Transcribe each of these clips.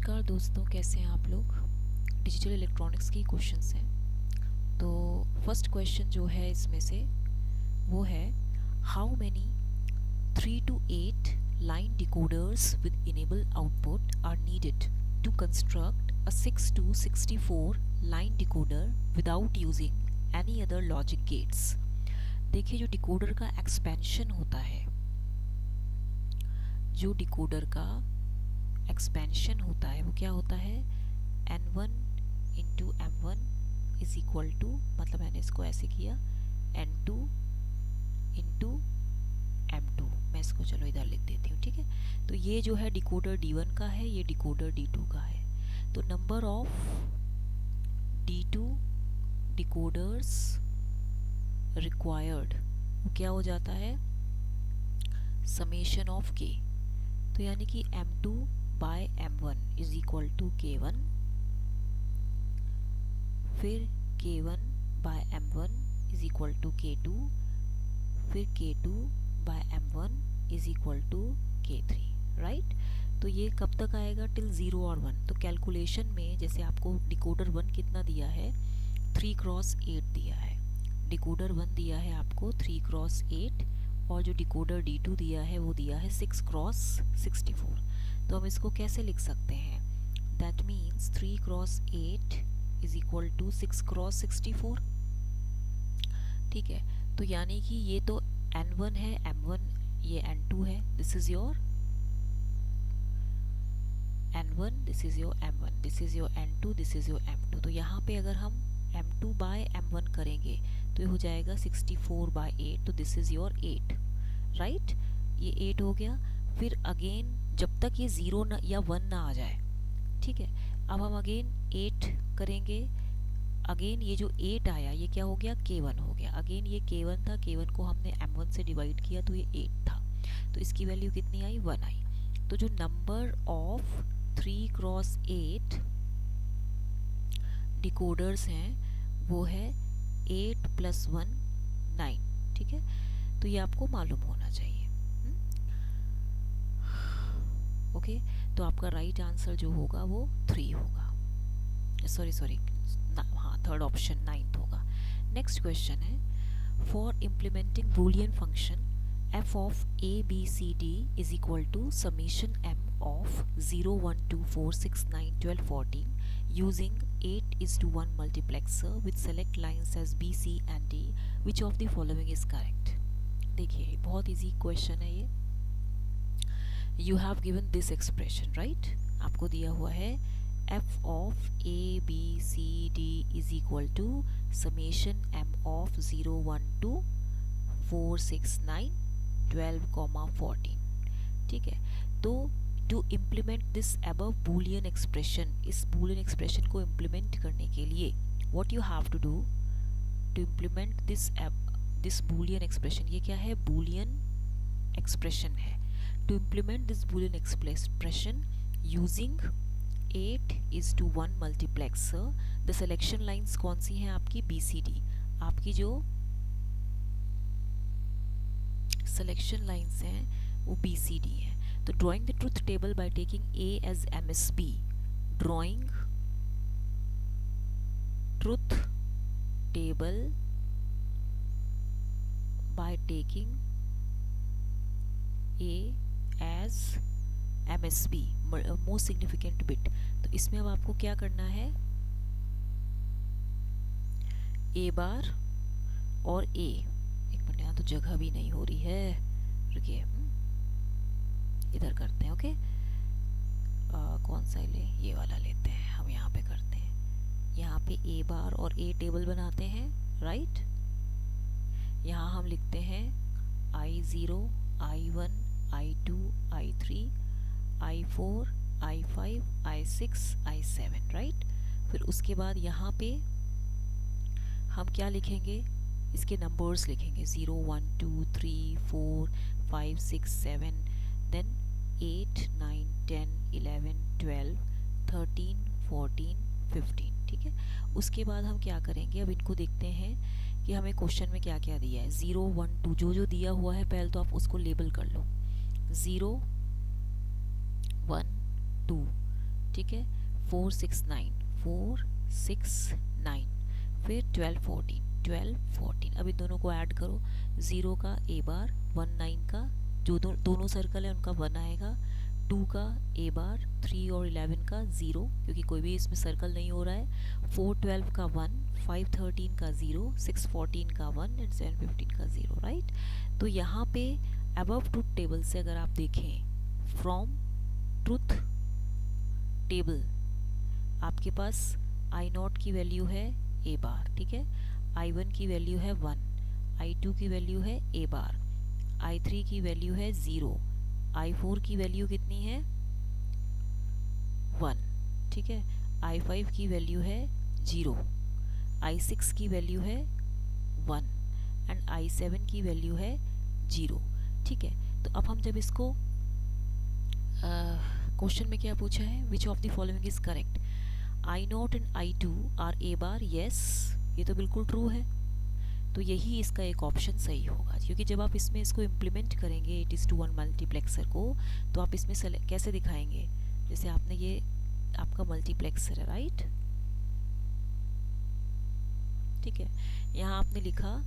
नमस्कार दोस्तों, कैसे हैं आप लोग। डिजिटल इलेक्ट्रॉनिक्स की क्वेश्चंस हैं। तो फर्स्ट क्वेश्चन जो है इसमें से वो है, how many 3 to 8 line decoders with enable output are needed to construct a 6 to 64 line decoder without using any other logic gates. देखिए, जो डिकोडर का एक्सपेंशन होता है, जो डिकोडर का एक्सपेंशन होता है वो क्या होता है, n1 into m1 is equal to, मतलब मैंने इसको ऐसे किया, n2 इंटू m2। मैं इसको चलो इधर लिख देती हूँ, ठीक है। तो ये जो है डिकोडर D1 का है, ये डिकोडर D2 का है। तो number of D2 decoders required वो क्या हो जाता है, समेशन ऑफ k। तो यानी कि m2 bye m1 is equal to k1, फिर k1 bye m1 is equal to k2, फिर k2 by m1 is equal to k3, right. तो ये कब तक आएगा, टिल 0 और 1। तो कैलकुलेशन में जैसे आपको डिकोडर 1 कितना दिया है, 3x8 दिया है। डिकोडर 1 दिया है आपको 3x8, और जो डिकोडर D2 दिया है वो दिया है 6x64। तो हम इसको कैसे लिख सकते हैं, that means 3x8 is equal to 6x64, ठीक है। तो यानी कि ये तो n1 है, m1 ये n2 है, this is your n1, this is your m1, this is your n2, this is your m2। तो यहाँ पे अगर हम m2 बाय m1 करेंगे तो ये हो जाएगा 64 बाय 8, तो दिस इज योर 8, राइट। ये 8 हो गया। फिर अगेन जब तक ये 0 ना या 1 ना आ जाए, ठीक है। अब हम अगेन 8 करेंगे, अगेन ये जो 8 आया ये क्या हो गया, k1 हो गया। अगेन ये k1 था, k1 को हमने m1 से डिवाइड किया तो ये 8 था, तो इसकी वैल्यू कितनी आई, 1 आई। तो जो नंबर ऑफ 3x8 डिकोडर्स हैं वो है 8 + 1 9, ठीक है। तो ये आपको मालूम होना चाहिए। ओके, तो आपका राइट आंसर जो होगा वो 3 होगा, सॉरी हाँ, थर्ड ऑप्शन 9 होगा। नेक्स्ट क्वेश्चन है, for implementing Boolean function f of a b c d is equal to summation m of 0 1 2 4 6 9 12 14 using 8:1 multiplexer with select lines as b c and d, which of the following is correct। देखिए, बहुत easy question है ये। You have given this expression, right? आपको दिया हुआ है f of a b c d is equal to summation m of 0 1 2 4 6 9 12, 14, ठीक है। तो to implement this above Boolean expression, इस बूलियन एक्सप्रेशन को इम्प्लीमेंट करने के लिए what you have to do to implement this Boolean expression, ये क्या है, बूलियन एक्सप्रेशन है। To implement this Boolean expression using 8:1 multiplexer, the selection lines कौन सी हैं आपकी, BCD। आपकी जो सिलेक्शन लाइंस हैं वो BCD हैं। तो drawing the truth table by taking A as MSB, drawing truth table by taking A as MSB, most significant bit. तो इसमें अब आपको क्या करना है, A बार और A, एक मिनट, यहाँ तो जगह भी नहीं हो रही है, रुकिए, इधर करते हैं। ओके, कौन सा ले, ये वाला लेते हैं, हम यहाँ पे करते हैं, यहाँ पे A बार और A टेबल बनाते हैं, राइट। यहाँ हम लिखते हैं I0 I1 I2 I3 I4 I5 I6 I7, right. फिर उसके बाद यहाँ पे हम क्या लिखेंगे, इसके नंबर्स लिखेंगे, 0 1 2 3 4 5 6 7, देन 8 9 10 11 12 13 14 15, ठीक है। उसके बाद हम क्या करेंगे, अब इनको देखते हैं कि हमें क्वेश्चन में क्या क्या दिया है। 0 1 2 जो जो दिया हुआ है पहले तो आप उसको लेबल कर लो, 0 1 2 ठीक है, 4 6 9 4 6 9, फिर 12 14 12 14। अब इन दोनों को ऐड करो, 0 का ए बार, 1 9 का जो दोनों सर्कल है उनका 1 आएगा, 2 का ए बार, 3 और 11 का 0 क्योंकि कोई भी इसमें सर्कल नहीं हो रहा है, 4 12 का 1, 5 13 का 0, 6 14 का 1 एंड 7 15 का 0, राइट। तो यहाँ पे अबव ट्रुथ टेबल से अगर आप देखें, फ्रॉम ट्रुथ टेबल आपके पास आई नॉट की वैल्यू है ए बार, ठीक है, I1 की वैल्यू है 1, I2 की वैल्यू है ए बार, I3 की वैल्यू है 0, I4 की वैल्यू कितनी है 1, ठीक है, I5 की वैल्यू है 0, I6 की वैल्यू है 1 एंड I7 की वैल्यू है 0, ठीक है। तो अब हम जब इसको क्वेश्चन में क्या पूछा है, which of the following is correct, I0 and I2 are A bar, yes, ये तो बिल्कुल ट्रू है, तो यही इसका एक ऑप्शन सही होगा, क्योंकि जब आप इसमें इसको इम्प्लीमेंट करेंगे 8:1 मल्टीप्लेक्सर को, तो आप इसमें कैसे दिखाएंगे, जैसे आपने ये आपका मल्टीप्लेक्सर है, राइट, ठीक है, यहाँ आपने लिखा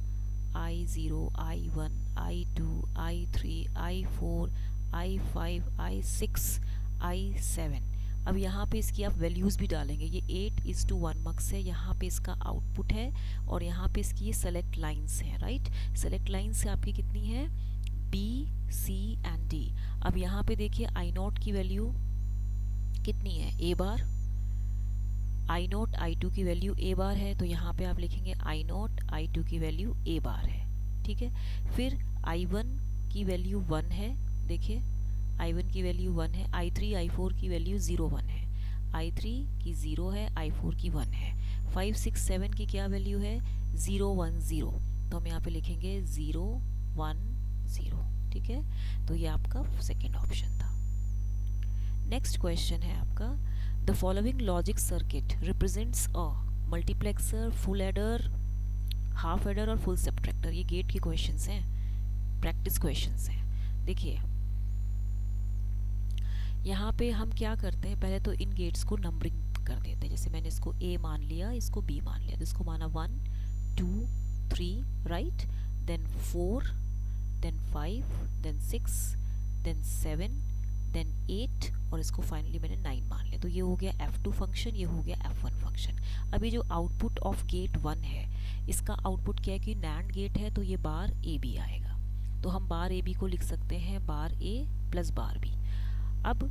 I0 I1 I2 I3 I4 I5 I6 I7। अब यहाँ पे इसकी आप वैल्यूज़ भी डालेंगे, ये 8:1 मक्स है, यहाँ पे इसका आउटपुट है और यहाँ पे इसकी ये सेलेक्ट लाइंस हैं, राइट। सेलेक्ट लाइंस से आपकी कितनी है, B C एंड D। अब यहाँ पे देखिए I0 की वैल्यू कितनी है, A बार, I0 I2 की वैल्यू A बार है, तो यहाँ पे आप लिखेंगे I0 I2 की वैल्यू A बार है, ठीक है। फिर I1 की वैल्यू 1 है, देखिए I1 की वैल्यू 1 है, I3 I4 की वैल्यू 0 1 है, I3 की 0 है, I4 की 1 है, 5 6 7 की क्या वैल्यू है 0 1 0, तो हम यहाँ पे लिखेंगे 0 1 0, ठीक है। तो ये आपका सेकेंड ऑप्शन था। नेक्स्ट क्वेश्चन है आपका, the following logic circuit represents a multiplexer, full adder, half adder और फुल सब्ट्रैक्टर। ये गेट के क्वेश्चंस हैं, प्रैक्टिस क्वेश्चंस हैं। देखिए यहाँ पे हम क्या करते हैं, पहले तो इन गेट्स को नंबरिंग कर देते हैं, जैसे मैंने इसको A मान लिया, इसको B मान लिया, तो इसको माना 1 2 3, right, then 4, then 5, then 6, then 7, then 8 और इसको फाइनली मैंने 9 मान लिया। तो ये हो गया F2 फंक्शन, ये हो गया F1 फंक्शन। अभी जो आउटपुट ऑफ गेट 1 है, इसका आउटपुट क्या है कि NAND गेट है, तो ये बार AB आएगा, तो हम बार AB को लिख सकते हैं बार A प्लस बार B। अब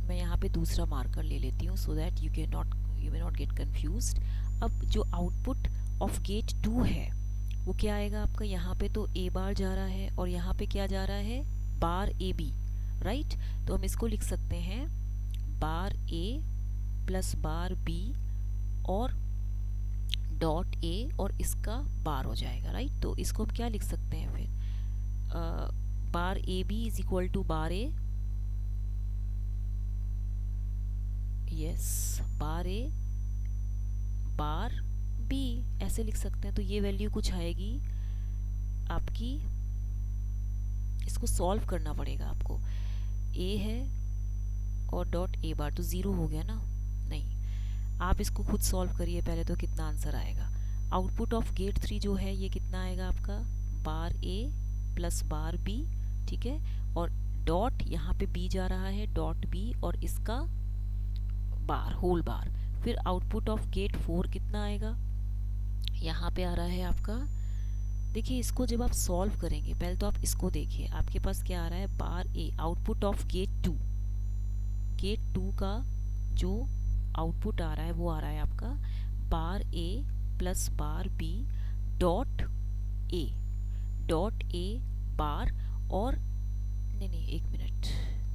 मैं यहाँ पे दूसरा मार्कर ले लेती हूँ, so that you may not gate confused. अब जो आउटपुट ऑफ गेट 2 है वो क्या आएगा आपका, यहाँ पे तो A बार जा रहा है और यहाँ पे क्या जा रहा है, बार AB, राइट। तो हम इसको लिख सकते हैं बार A प्लस बार B और डॉट A और इसका बार हो जाएगा, राइट। तो इसको हम क्या लिख सकते हैं फिर, bar AB is equal to bar A, yes, bar A bar B ऐसे लिख सकते हैं। तो ये वैल्यू कुछ आएगी आपकी, इसको सॉल्व करना पड़ेगा आपको, A है और डॉट A बार, तो 0 हो गया ना, नहीं, आप इसको खुद सॉल्व करिए पहले, तो कितना आंसर आएगा। आउटपुट ऑफ गेट 3 जो है ये कितना आएगा आपका, बार A प्लस बार B, ठीक है, और डॉट यहाँ पे B जा रहा है, डॉट B और इसका बार, होल बार। फिर आउटपुट ऑफ गेट 4 कितना आएगा, यहाँ पे आ रहा है आपका, देखिए इसको जब आप सॉल्व करेंगे, पहले तो आप इसको देखिए, आपके पास क्या आ रहा है, bar A, output of gate 2, gate 2 का जो आउटपुट आ रहा है वो आ रहा है आपका बार A plus bar B dot A बार, और नहीं एक मिनट,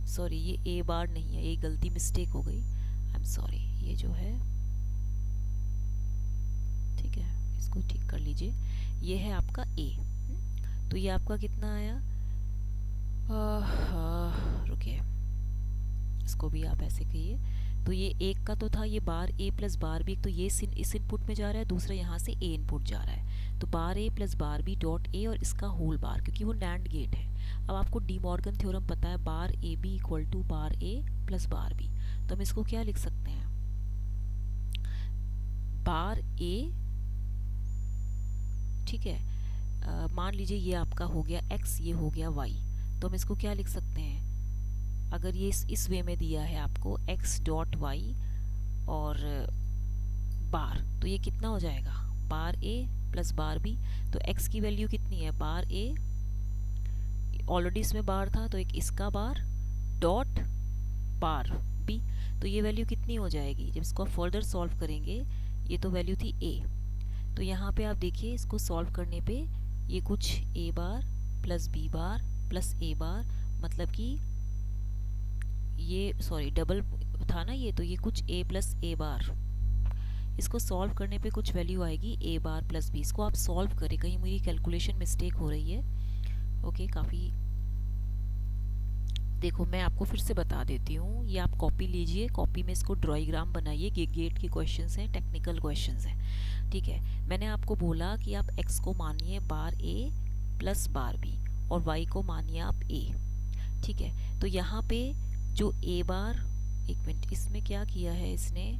सॉरी, ये A बार नहीं है, ये गलती मिस्टेक हो गई, आई एम सॉरी, ये जो है, ठीक है, इसको ठीक कर लीजिए, ये है आपका A। तो ये आपका कितना आया, रुकिए, इसको भी आप ऐसे कहिए, तो ये एक का तो था ये बार A प्लस बार B, तो ये इस इनपुट में जा रहा है, दूसरा यहाँ से A इनपुट जा रहा है, तो bar A plus bar B dot A और इसका होल बार, क्योंकि वो NAND गेट है। अब आपको डी मॉर्गन थ्योरम पता है, bar AB equal to bar A plus bar B, तो हम इसको क्या लिख सकते हैं, बार ए, ठीक है। मान लीजिए ये आपका हो गया x, ये हो गया y, तो हम इसको क्या लिख सकते हैं, अगर ये इस वे में दिया है आपको x डॉट वाई और बार, तो ये कितना हो जाएगा, बार a प्लस बार b। तो x की वैल्यू कितनी है, बार a, ऑलरेडी इसमें बार था तो एक इसका बार डॉट बार b, तो ये वैल्यू कितनी हो जाएगी, जब इसको आप फर्दर सॉल्व करेंगे, ये तो वैल्यू थी a, तो यहाँ पे आप देखिए इसको सॉल्व करने पे ये कुछ a bar plus b bar plus a बार, मतलब कि ये सॉरी डबल था ना ये, तो ये कुछ a प्लस a बार, इसको सॉल्व करने पे कुछ वैल्यू आएगी a बार प्लस b। इसको आप सॉल्व करें, कहीं मेरी कैलकुलेशन मिस्टेक हो रही है, ओके। काफ़ी देखो मैं आपको फिर से बता देती हूँ, ये आप कॉपी लीजिए, कॉपी में इसको ड्राइग्राम बनाइए, गेट के क्वेश्चंस हैं, टेक्निकल क्वेश्चंस हैं, ठीक है। मैंने आपको बोला कि आप x को मानिए बार a प्लस बार b और y को मानिए आप a, ठीक है। तो यहाँ पे जो a बार, एक मिनट, इसमें क्या किया है इसने,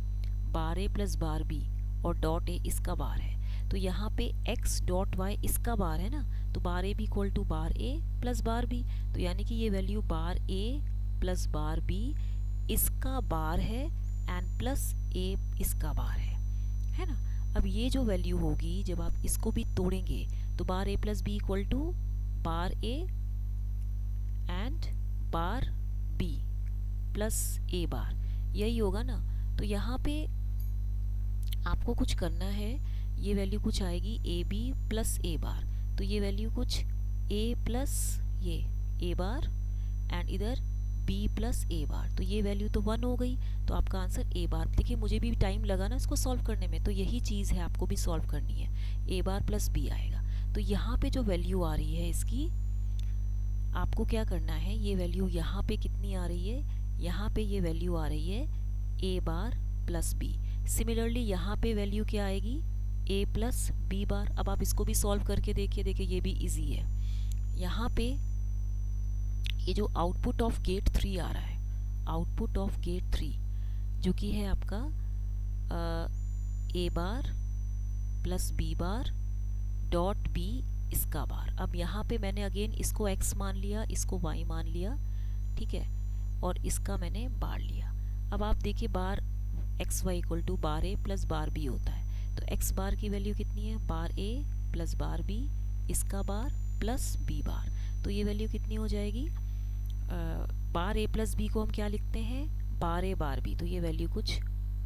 बार a प्लस बार b और डॉट a इसका बार है, तो यहाँ पे x डॉट y इसका बार है ना, तो बार a भी equal to bar a plus bar b, तो यानी कि ये value bar a plus bar b इसका बार है एंड प्लस a इसका बार है ना। अब ये जो वैल्यू होगी जब आप इसको भी तोड़ेंगे तो bar a plus b equal to bar a and bar b plus a bar, यही होगा ना। तो यहाँ पे आपको कुछ करना है, ये वैल्यू कुछ आएगी ए बी प्लस ए बार, तो ये वैल्यू कुछ a प्लस ये a बार एंड इधर b प्लस a बार, तो ये वैल्यू तो 1 हो गई, तो आपका आंसर a बार। देखिए मुझे भी टाइम लगा ना इसको सॉल्व करने में, तो यही चीज़ है आपको भी सॉल्व करनी है, a बार प्लस b आएगा। तो यहाँ पे जो वैल्यू आ रही है इसकी, आपको क्या करना है, ये वैल्यू यहाँ पे कितनी आ रही है, यहाँ पे ये वैल्यू आ रही है a bar plus b। Similarly यहाँ पे वैल्यू क्या आएगी, a प्लस b बार। अब आप इसको भी सॉल्व करके देखिए, ये भी इजी है। यहाँ पे ये जो आउटपुट ऑफ गेट 3 आ रहा है, आउटपुट ऑफ गेट 3 जो कि है आपका a bar plus b bar dot b इसका बार। अब यहाँ पे मैंने अगेन इसको x मान लिया, इसको y मान लिया, ठीक है, और इसका मैंने बार लिया। अब आप देखिए bar x y equal to bar a plus bar b होता है, तो x बार की वैल्यू कितनी है, bar a plus bar b इसका बार प्लस b बार, तो ये वैल्यू कितनी हो जाएगी, बार a प्लस b को हम क्या लिखते हैं, बार a बार b, तो ये वैल्यू कुछ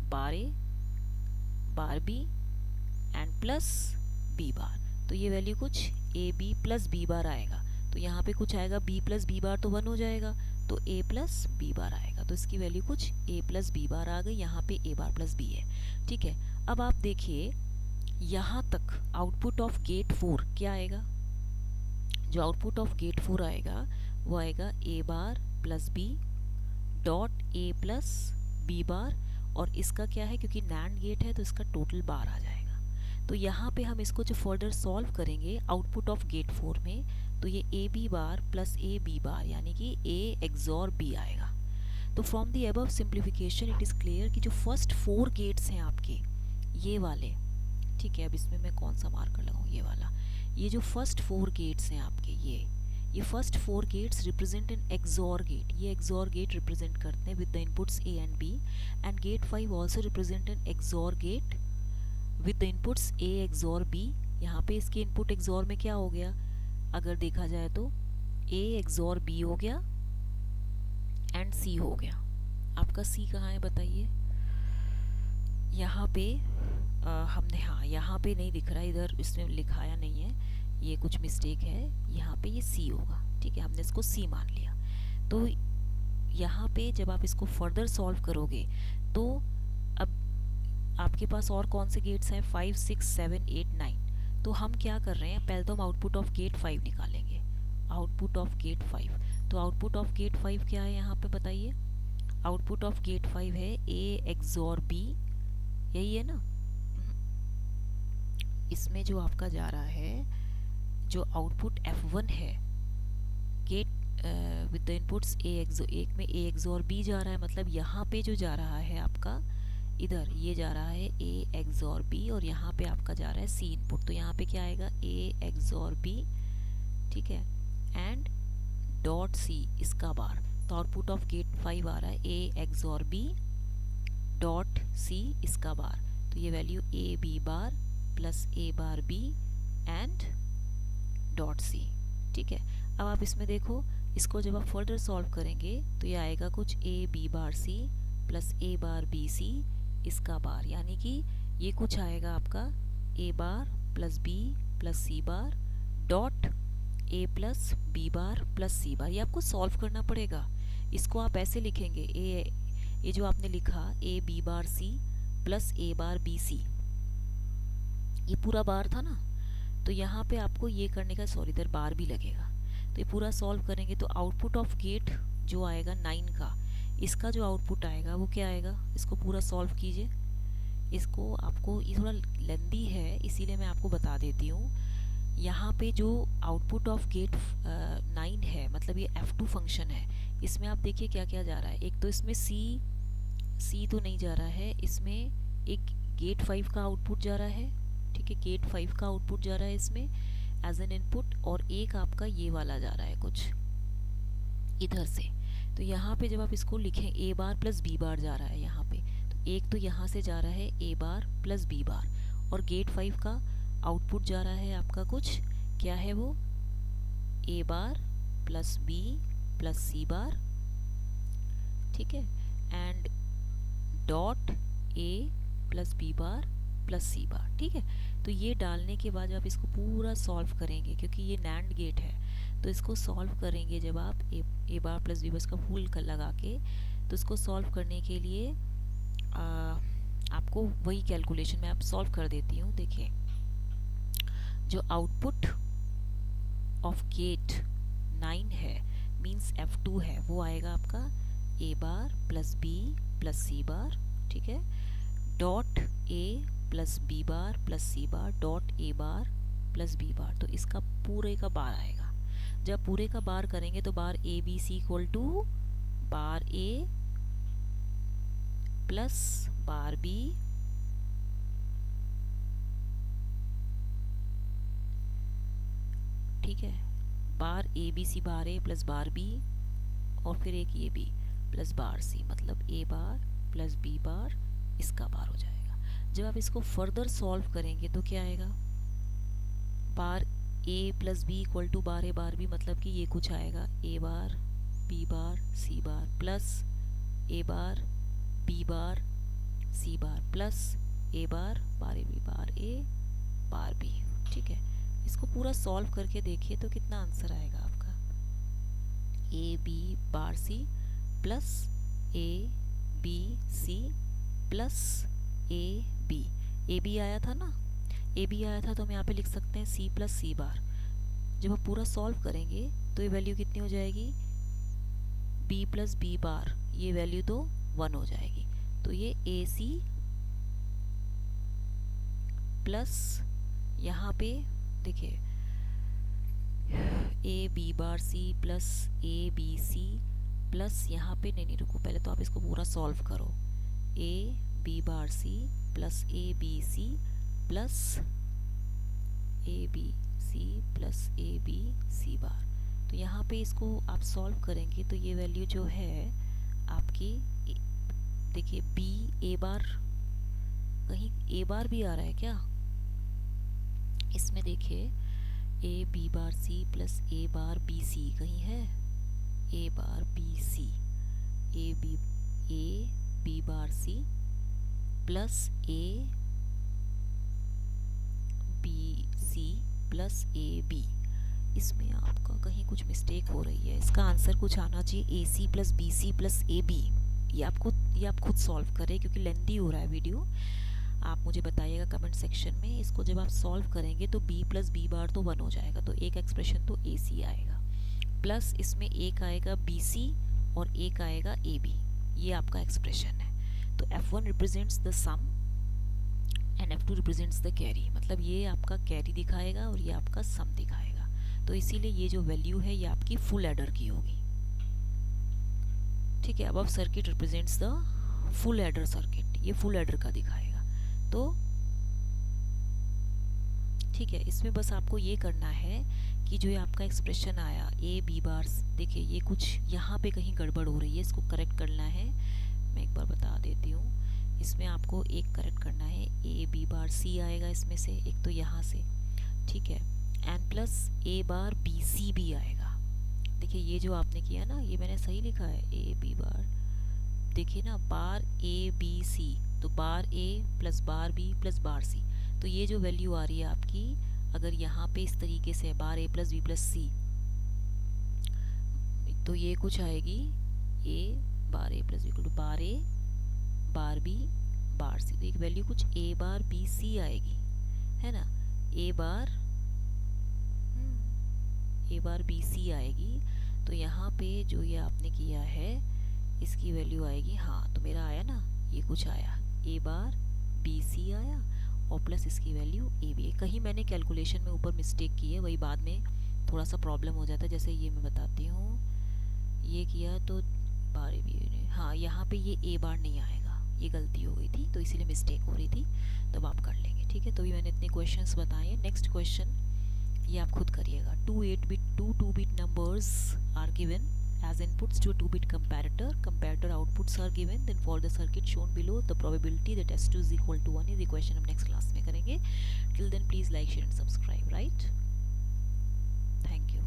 बार a bar b and plus b बार, तो ये वैल्यू कुछ a b प्लस b बार आएगा। तो यहाँ पे कुछ आएगा b प्लस b बार तो 1 हो जाएगा, तो a प्लस b बार आएगा, तो इसकी वैल्यू कुछ a प्लस b बार आ गई, यहाँ पे a बार प्लस b है, ठीक है। अब आप देखिए यहाँ तक आउटपुट ऑफ गेट 4 क्या आएगा, जो आउटपुट ऑफ गेट 4 आएगा वो आएगा a bar plus b dot a plus b बार, और इसका क्या है, क्योंकि नैंड गेट है तो इसका टोटल बार आ जाएगा। तो यहाँ पे हम इसको जो फर्दर सॉल्व करेंगे आउटपुट ऑफ गेट 4 में, तो ये A B bar plus A B bar यानी कि a एक्सॉर b आएगा। तो from the above simplification it is clear कि जो फर्स्ट 4 गेट्स हैं आपके ये वाले, ठीक है, अब इसमें मैं कौन सा मार्कर लगाऊं, ये वाला, ये जो फर्स्ट 4 गेट्स हैं आपके, ये first 4 gates represent an XOR gate, ये एक्सॉर गेट रिप्रेजेंट करते हैं with the inputs a and b, and gate 5 also represent an XOR gate with the inputs a XOR b। यहाँ पे इसके इनपुट एक्सॉर में क्या हो गया, अगर देखा जाए तो a एक्सॉर b हो गया एंड c हो गया। आपका c कहाँ है बताइए, यहाँ पे हमने, हाँ यहाँ पे नहीं दिख रहा, इधर इसमें लिखाया नहीं है, ये कुछ मिस्टेक है, यहाँ पे ये c होगा, ठीक है, हमने इसको c मान लिया। तो यहाँ पे जब आप इसको फर्दर सॉल्व करोगे तो अब आपके पास और कौन से गेट्स हैं, 5 6 7 8 9, तो हम क्या कर रहे हैं, पहले तो हम आउटपुट ऑफ गेट 5 निकालेंगे, आउटपुट ऑफ गेट 5। तो आउटपुट ऑफ गेट 5 क्या है यहाँ पे बताइए, आउटपुट ऑफ गेट 5 है a एक्सॉर b, यही है ना। इसमें जो आपका जा रहा है, जो आउटपुट f1 है gate with the inputs a XOR, एक में a एक्सॉर b जा रहा है, मतलब यहाँ पे जो जा रहा है आपका इधर ये जा रहा है ए एक्सॉर बी और यहाँ पे आपका जा रहा है सी इनपुट, तो यहाँ पे क्या आएगा ए एक्सॉर बी, ठीक है, एंड डॉट सी इसका बार। तो आउटपुट ऑफ गेट 5 आ रहा है A XOR B dot C इसका बार। तो ये value A B bar plus A bar B and dot C, ठीक है। अब आप इसमें देखो, इसको जब आप फर्दर सॉल्व करेंगे तो ये आएगा कुछ A B bar C plus A bar B C इसका बार, यानी कि ये कुछ आएगा आपका A bar plus B plus C bar dot A plus B bar plus C bar. ये आपको सॉल्व करना पड़ेगा। इसको आप ऐसे लिखेंगे, ये जो आपने लिखा A B bar C plus A bar B C, ये पूरा बार था ना, तो यहाँ पे आपको ये करने का, सॉरी इधर बार भी लगेगा, तो ये पूरा सॉल्व करेंगे तो आउटपुट ऑफ गेट जो आएगा 9 का, इसका जो आउटपुट आएगा वो क्या आएगा, इसको पूरा सॉल्व कीजिए। इसको आपको, ये थोड़ा लेंदी है इसीलिए मैं आपको बता देती हूँ। यहाँ पे जो आउटपुट ऑफ गेट 9 है, मतलब ये F2 फंक्शन है, इसमें आप देखिए क्या क्या जा रहा है। एक तो इसमें C तो नहीं जा रहा है, इसमें एक गेट 5 का आउटपुट जा रहा है, ठीक है, गेट 5 का आउटपुट जा रहा है इसमें एज एन इनपुट, और एक आपका ये वाला जा रहा है कुछ इधर से। तो यहाँ पे जब आप इसको लिखें ए बार प्लस बी बार जा रहा है यहाँ पे, तो एक तो यहाँ से जा रहा है ए बार प्लस बी बार, और गेट 5 का आउटपुट जा रहा है आपका कुछ, क्या है वो, A bar plus B plus C bar, ठीक है, and dot A plus B bar plus C bar, ठीक है। तो ये डालने के बाद आप इसको पूरा सॉल्व करेंगे, क्योंकि ये नैंड गेट है, तो इसको सॉल्व करेंगे जब आप ए बार प्लस बी बार का फुल लगा के, तो इसको सॉल्व करने के लिए आपको वही कैलकुलेशन में आप सॉल्व कर देती हूँ। देखिए, जो आउटपुट ऑफ गेट 9 है मींस F2 है, वो आएगा आपका A bar plus B plus C bar, ठीक है, dot A plus B bar plus C bar dot A bar plus B bar. तो इसका पूरे का बार आएगा। जब पूरे का बार करेंगे तो bar A B C equal to bar A plus bar B ठीक है, bar A B C bar A plus bar B, और फिर एक ये बी प्लस बार सी, मतलब ए बार प्लस बी बार इसका बार हो जाएगा। जब आप इसको फर्दर सॉल्व करेंगे तो क्या आएगा, bar A plus B equal to bar A bar B, मतलब कि ये कुछ आएगा A bar B bar C bar plus A bar B bar C bar plus A bar A B bar A bar B, ठीक है। इसको पूरा solve करके देखिए तो कितना आंसर आएगा आपका, A B bar C plus A B C plus A B आया था ना, ए बी आया था, तो हम यहाँ पे लिख सकते हैं सी प्लस सी बार। जब आप पूरा सॉल्व करेंगे तो ये वैल्यू कितनी हो जाएगी, बी प्लस बी बार, ये वैल्यू तो 1 हो जाएगी। तो ये ए सी प्लस यहाँ पे देखिए A B bar C plus A B C plus यहाँ पे नहीं रुको, पहले तो आप इसको पूरा सॉल्व करो, A B bar C plus A B C plus A B C plus A B C bar. तो यहाँ पे इसको आप सॉल्व करेंगे तो ये वैल्यू जो है आपकी, देखिए बी ए बार, कहीं ए बार भी आ रहा है क्या इसमें, देखिए A B bar C plus A bar B C कहीं है, A bar B C, A B bar C plus A B C plus A B, इसमें आपका कहीं कुछ मिस्टेक हो रही है। इसका आंसर कुछ आना चाहिए A C plus B C plus A B. ये आप खुद सॉल्व करें क्योंकि लेंथी हो रहा है वीडियो। आप मुझे बताइएगा कमेंट सेक्शन में। इसको जब आप सॉल्व करेंगे तो b प्लस बी बार तो 1 हो जाएगा, तो एक एक्सप्रेशन तो ए सी आएगा, प्लस इसमें एक आएगा बी सी और एक आएगा ए बी, ये आपका एक्सप्रेशन है। तो F1 represents the sum and F2 represents the carry, मतलब ये आपका कैरी दिखाएगा और ये आपका सम दिखाएगा। तो इसीलिए ये जो वैल्यू है ये आपकी फुल एडर की होगी, ठीक है। अब circuit represents the full adder circuit. ये फुल एडर का दिखाएगा। तो ठीक है, इसमें बस आपको ये करना है कि जो ये आपका एक्सप्रेशन आया ए बी बार, देखिए ये कुछ यहाँ पे कहीं गड़बड़ हो रही है, इसको करेक्ट करना है। मैं एक बार बता देती हूँ, इसमें आपको एक करेक्ट करना है, ए बी बार सी आएगा इसमें से, एक तो यहाँ से, ठीक है, N plus A bar B सी भी आएगा। देखिए ये जो आपने किया ना, ये मैंने सही लिखा है, ए बी बार, देखिए ना, बार ए बी सी, तो bar A plus bar B plus बार सी, तो ये जो वैल्यू आ रही है आपकी, अगर यहाँ पे इस तरीके से बार ए प्लस बी प्लस सी, तो ये कुछ आएगी, ए bar A plus B bar A bar B bar सी, तो एक वैल्यू कुछ ए बार बी सी आएगी, है ना, ए बार बी सी आएगी। तो यहाँ पे जो ये आपने किया है इसकी वैल्यू आएगी, हाँ तो मेरा आया ना, ये कुछ आया, ए बार बी सी आया और प्लस इसकी वैल्यू ए बी। कहीं मैंने कैलकुलेशन में ऊपर मिस्टेक की है, वही बाद में थोड़ा सा प्रॉब्लम हो जाता है। जैसे ये मैं बताती हूँ, ये किया तो बार ए बी, हाँ यहाँ पे ये ए बार नहीं आएगा, ये गलती हो गई थी, तो इसीलिए मिस्टेक हो रही थी, तब आप कर लेंगे, ठीक है। तो भी मैंने इतने क्वेश्चंस बताए हैं। नेक्स्ट क्वेश्चन ये आप खुद करिएगा। Two 2-bit numbers are given as inputs to a 2-bit comparator. Comparator outputs are given. Then for the circuit shown below, the probability that S2 is equal to 1 is equation हम next class में करेंगे. Till then, please like, share and subscribe. Right?